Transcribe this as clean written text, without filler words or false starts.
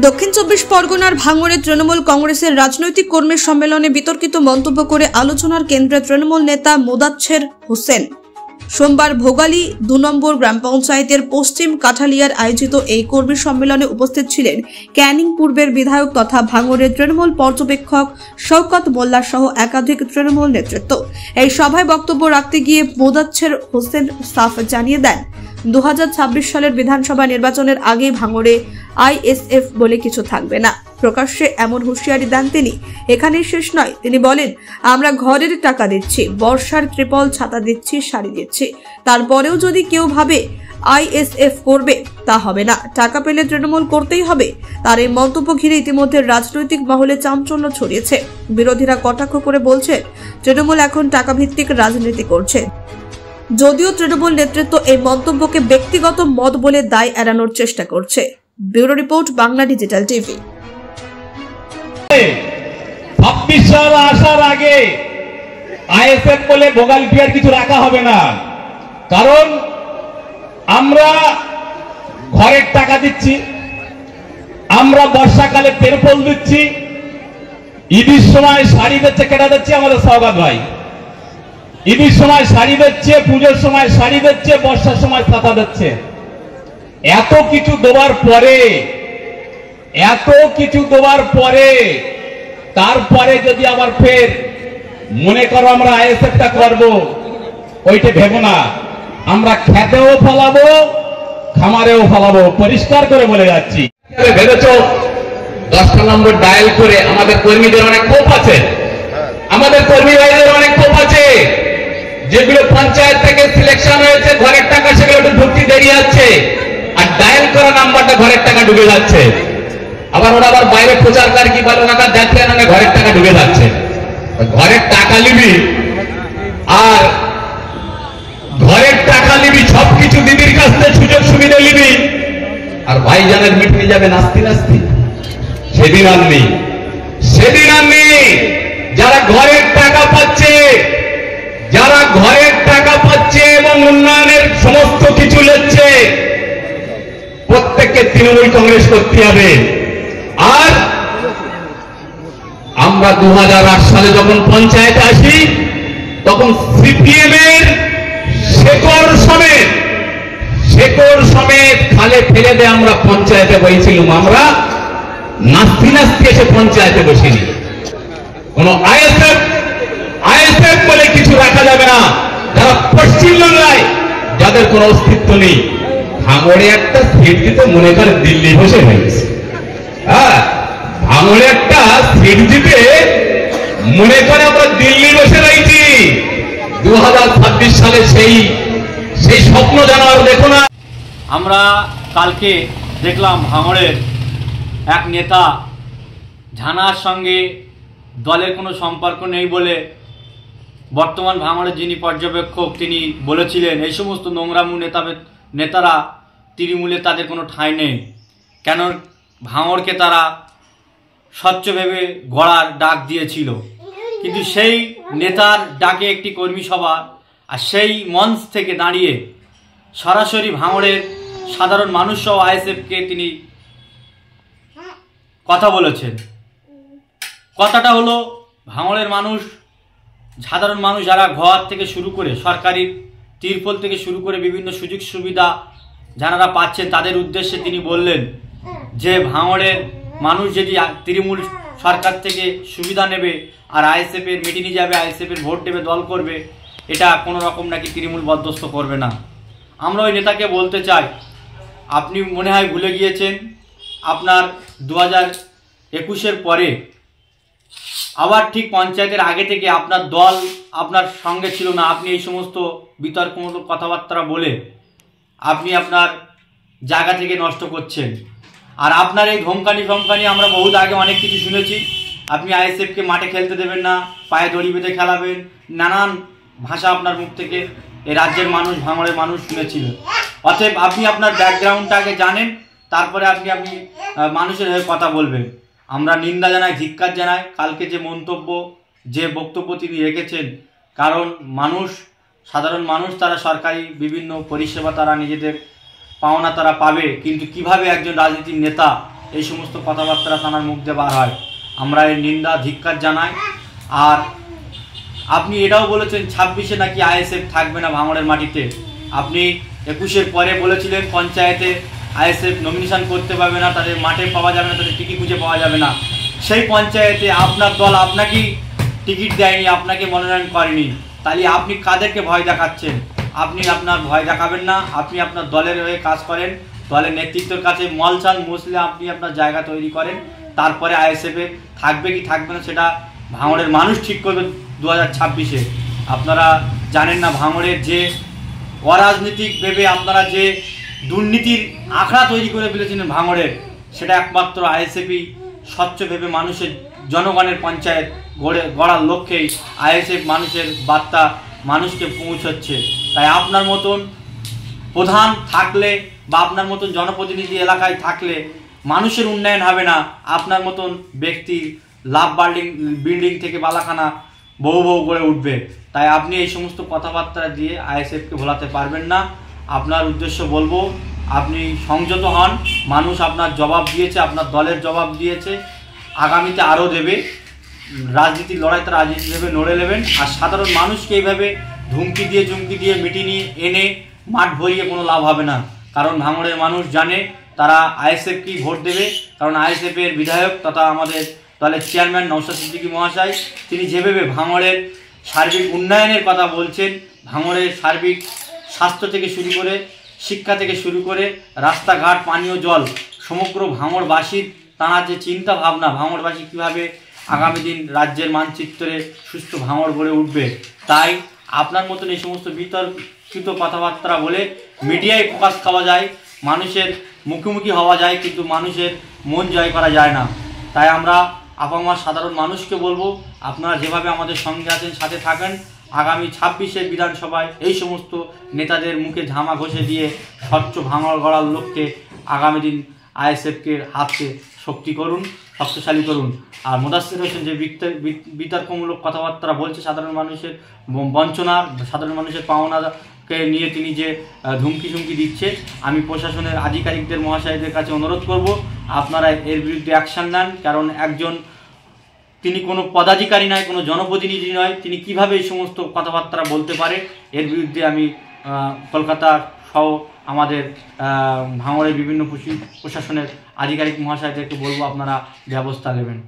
দক্ষিণ চব্বিশ পরগনার ভাঙড়ে তৃণমূল কংগ্রেসের রাজনৈতিক কর্মী সম্মেলনে বিতর্কিত মন্তব্য করে আলোচনার কেন্দ্রে তৃণমূল নেতা মোদাচ্ছের হোসেন। সোমবার ভোগালী ২ নম্বর গ্রাম পঞ্চায়েতের পশ্চিম কাঠালিয়ার আয়োজিত এই কর্মী সম্মেলনে উপস্থিত ছিলেন ক্যানিং পূর্বের বিধায়ক তথা ভাঙড়ের তৃণমূল পর্যবেক্ষক শওকত মোল্লা সহ একাধিক তৃণমূল নেতৃত্ব। এই সভায় বক্তব্য রাখতে গিয়ে মোদাচ্ছের হোসেন সাফ জানিয়ে দেন, ২০২৬ সালের বিধানসভা নির্বাচনের আগে ভাঙড়ে আইএসএফ বলে কিছু থাকবে না। প্রকাশ্যে এমন হুঁশিয়ারি দেন তিনি। এখানেই শেষ নয়, তিনি বলেন, আমরা ঘরের টাকা দিচ্ছি, বর্ষার ত্রিপল ছাতা দিচ্ছি, শাড়ি দিচ্ছি, তারপরেও যদি কেউ ভাবে আইএসএফ করবে, তা হবে না। টাকা পেলে তৃণমূল করতেই হবে। তার এই মন্তব্য ঘিরে ইতিমধ্যে রাজনৈতিক মহলে চাঞ্চল্য ছড়িয়েছে। বিরোধীরা কটাক্ষ করে বলছে, তৃণমূল এখন টাকা ভিত্তিক রাজনীতি করছে। যদিও তৃণমূল নেতৃত্ব এই মন্তব্যকে ব্যক্তিগত মত বলে দায় এড়ানোর চেষ্টা করছে। Bureau report, Bangla digital TV. ২৬ সাল আসার আগে আইএসএফ বলে ভোগালিটিয়ার কিছু রাখা হবে না, কারণ আমরা ঘরের টাকা দিচ্ছি, আমরা বর্ষাকালে তেরপল দিচ্ছি, ঈদের সময় শাড়ি দিচ্ছে, কেটা দিচ্ছে আমাদের সওগাত ভাই। ঈদের সময় শাড়ি দিচ্ছে, পুজোর সময় শাড়ি দিচ্ছে, বর্ষার সময় ছাতা দিচ্ছে। এত কিছু দেওয়ার পরে তারপরে যদি আবার ফের মনে করো আমরা আইএসএফটা করবো, ওইটা ভেবো না। আমরা খেতেও ফলাবো, খামারেও ফলাবো, পরিষ্কার করে বলে যাচ্ছি। ভেবেছো 10টা নম্বর ডায়াল করে আমাদের কর্মীদের অনেক ক্ষোভ আছে, আমাদের কর্মী ভাইদের অনেক ক্ষোভ আছে, যেগুলো পঞ্চায়েত থেকে সিলেকশন হয়েছে ঘরের টাকা, সেগুলো একটু ঢুকতে দেরি আছে, আর ডায়াল করা নাম্বারটা ঘরের টাকা ঢুকে যাচ্ছে। আবার ওরা আবার বাইরে প্রচারকার কি বলে, ওরা যাচ্ছে না ঘরের টাকা ঢুকে যাচ্ছে। ঘরের টাকা নিবি আর ঘরের টাকা নিবি, সবকিছু দিদির কাছ থেকে সুযোগ সুবিধা নিবি, আর ভাইজানের মিটিয়ে যাবে নাস্তি নাস্তি। সেদিন আর নেই, যারা ঘরের টাকা পাচ্ছে, এবং উন্নয়নের সমস্ত কিছু নিচ্ছে, প্রত্যেককে তৃণমূল কংগ্রেস করতে হবে। আর আমরা 2008 সালে যখন পঞ্চায়েতে আসি, তখন সিপিএম এর শেকড় সমেত খালে ফেলে দিয়ে আমরা পঞ্চায়েতে বসেছিলাম। আমরা নাস্তি এসে পঞ্চায়েতে বসিনি। কোন আইএসএফ বলে কিছু রাখা যাবে না। যারা পশ্চিমবাংলায় যাদের কোন অস্তিত্ব নেই, ভাঙড়ে একটা সিট দিতে মনে করে দিল্লি বসে হয়েছে। ভাঙড়ে একটা সিট দিতে মনে করে আমরা দিল্লি বসে রয়েছি। 2026 সালে সেই স্বপ্ন যেন আর দেখো না। আমরা কালকে দেখলাম ভাঙড়ের এক নেতা ঝানার সঙ্গে দলের কোনো সম্পর্ক নেই বলে বর্তমান ভাঙড়ের যিনি পর্যবেক্ষক তিনি বলেছিলেন, এই সমস্ত নোংরামু নেতারা তৃণমূলে তাদের কোনো ঠাঁই নেই। কেন ভাঙড়কে তারা স্বচ্ছ ভেবে গড়ার ডাক দিয়েছিল, কিন্তু সেই নেতার ডাকে একটি কর্মী সভা, আর সেই মঞ্চ থেকে দাঁড়িয়ে সরাসরি ভাঙড়ের সাধারণ মানুষ সহ আইএসএফকে তিনি কথা বলেছেন। কথাটা হলো, ভাঙড়ের মানুষ, সাধারণ মানুষ যারা ঘর থেকে শুরু করে সরকারি তিরপল থেকে শুরু করে বিভিন্ন সুযোগ সুবিধা যারা পাচ্ছেন, তাদের উদ্দেশ্যে তিনি বললেন যে ভাঙড়ের মানুষ যদি তৃণমূল সরকার থেকে সুবিধা নেবে আর আইএসএফের মিটিংয়ে যাবে, আইএসএফের ভোট দেবে, দল করবে, এটা কোনো রকম নাকি তৃণমূল বরদাস্ত করবে না। আমরা ওই নেতাকে বলতে চাই, আপনি মনে হয় ভুলে গিয়েছেন, আপনার 2021-এর পরে আবার ঠিক পঞ্চায়েতের আগে থেকে আপনার দল আপনার সঙ্গে ছিল না। আপনি এই সমস্ত বিতর্কমূলক কথাবার্তা বলে আপনি আপনার জায়গা থেকে নষ্ট করছেন। আর আপনার এই ধমকানি আমরা বহুত আগে অনেক কিছু শুনেছি। আপনি আইএসএফকে মাঠে খেলতে দেবেন না, পায়ে দড়ি বেঁধে খেলাবেন, নানান ভাষা আপনার মুখ থেকে এই রাজ্যের মানুষ, ভাঙড়ের মানুষ শুনেছিল। অতএব আপনি আপনার ব্যাকগ্রাউন্ডটাকে জানেন, তারপরে আপনি মানুষের হয়ে কথা বলবেন। আমরা নিন্দা জানাই, ধিক্কার জানাই কালকে যে বক্তব্য তিনি রেখেছেন। কারণ সাধারণ মানুষ তারা সরকারি বিভিন্ন পরিষেবা তারা নিজেদের পাওনা তারা পাবে, কিন্তু কিভাবে একজন রাজনীতির নেতা এই সমস্ত কথাবার্তা তাঁর মুখ দিয়ে বার হয়। আমরা এর নিন্দা ধিক্কার জানাই। আর আপনি এটাও বলেছেন 26-এ নাকি আইএসএফ থাকবে না ভাঙড়ের মাটিতে। আপনি 21-এর পরে বলেছিলেন পঞ্চায়েতে আইএসএফ নমিনেশন করতে পারবে না, তাদের মাঠে পাওয়া যাবে না, তাদের টিকিট খুঁজে পাওয়া যাবে না। সেই পঞ্চায়েতে আপনার দল আপনাকেই টিকিট দেয়নি, আপনাকে মনোনয়ন করেনি। তাহলে আপনি কাদেরকে ভয় দেখাচ্ছেন? আপনি আপনার ভয় দেখাবেন না। আপনি আপনার দলের হয়ে কাজ করেন, দলের নেতৃত্বের কাছে মলচাল মসলে আপনি আপনার জায়গা তৈরি করেন। তারপরে আইএসএফে থাকবে কি থাকবে না সেটা ভাঙড়ের মানুষ ঠিক করবে 2026-এ। আপনারা জানেন না ভাঙড়ের যে অরাজনৈতিক ভেবে আপনারা যে দুর্নীতির আখড়া তৈরি করে ফেলেছিলেন ভাঙড়ের, সেটা একমাত্র আইএসএফই স্বচ্ছ ভেবে মানুষের জনগণের পঞ্চায়েত গড়ার লক্ষ্যেই আইএসএফ মানুষের বার্তা মানুষকে পৌঁছচ্ছে। তাই আপনার মতন প্রধান থাকলে বা আপনার মতন জনপ্রতিনিধি এলাকায় থাকলে মানুষের উন্নয়ন হবে না। আপনার মতন ব্যক্তির লাভ বিল্ডিং থেকে বালাখানা বহু বহু করে উঠবে। তাই আপনি এই সমস্ত কথাবার্তা দিয়ে আইএসএফকে ভোলাতে পারবেন না। আপনার উদ্দেশ্য বলবো, আপনি সংযত হন। মানুষ আপনার জবাব দিয়েছে, আপনার দলের জবাব দিয়েছে, আগামীতে আরও দেবে। রাজনীতির লড়াই তো রাজনীতিভাবে লড়ে নেবেন। আর সাধারণ মানুষকে এইভাবে ধুমকি দিয়ে মিটিনি এনে মাঠ ভরিয়ে কোনো লাভ হবে না। কারণ ভাঙড়ের মানুষ জানে তারা আইএসএফকেই ভোট দেবে। কারণ আইএসএফের বিধায়ক তথা আমাদের দলের চেয়ারম্যান নওশাদ সিদ্দিকী মহাশয়, তিনি যেভাবে ভাঙড়ের সার্বিক উন্নয়নের কথা বলছেন, ভাঙড়ের সার্বিক স্বাস্থ্য থেকে শুরু করে, শিক্ষা থেকে শুরু করে, রাস্তাঘাট, পানীয় জল, সমগ্র ভাঙড়বাসীর তাঁর যে চিন্তা ভাবনা, ভাঙড়বাসী কীভাবে আগামী দিন রাজ্যের মানচিত্রে সুস্থ ভাঙড় গড়ে উঠবে। তাই আপনার মতন এই সমস্ত বিতর্কিত কথাবার্তা বলে মিডিয়ায় প্রকাশ খাওয়া যায়, মানুষের মুখোমুখি হওয়া যায়, কিন্তু মানুষের মন জয় করা যায় না। তাই আমরা আপামর সাধারণ মানুষকে বলবো, আপনারা যেভাবে আমাদের সঙ্গে আছেন, সাথে থাকেন। আগামী 26-এর বিধানসভায় এই সমস্ত নেতাদের মুখে ঝামা ঘষে দিয়ে স্বচ্ছ ভাঙড় গড়ার লক্ষ্যে আগামী দিন আইএসএফকে হাতকে শক্তি করুন, শক্তিশালী করুন। আর মোদাচ্ছের হোসেন যে বিতর্কমূলক কথাবার্তা বলছে, সাধারণ মানুষের বঞ্চনা, সাধারণ মানুষের পাওনাকে নিয়ে তিনি যে ধুমকি দিচ্ছে, আমি প্রশাসনের আধিকারিকদের মহাশয়দের কাছে অনুরোধ করব, আপনারা এর বিরুদ্ধে অ্যাকশন নেন। কারণ তিনি কোনো পদাধিকারী নয়, কোনো জনপ্রতিনিধি নয়, তিনি কিভাবে এই সমস্ত কথাবার্তা বলতে পারে। এর বিরুদ্ধে আমি কলকাতা সহ আমাদের ভাঙড়ের বিভিন্ন প্রশাসনের আধিকারিক মহাশয়দেরকে বলবো, আপনারা ব্যবস্থা নেবেন।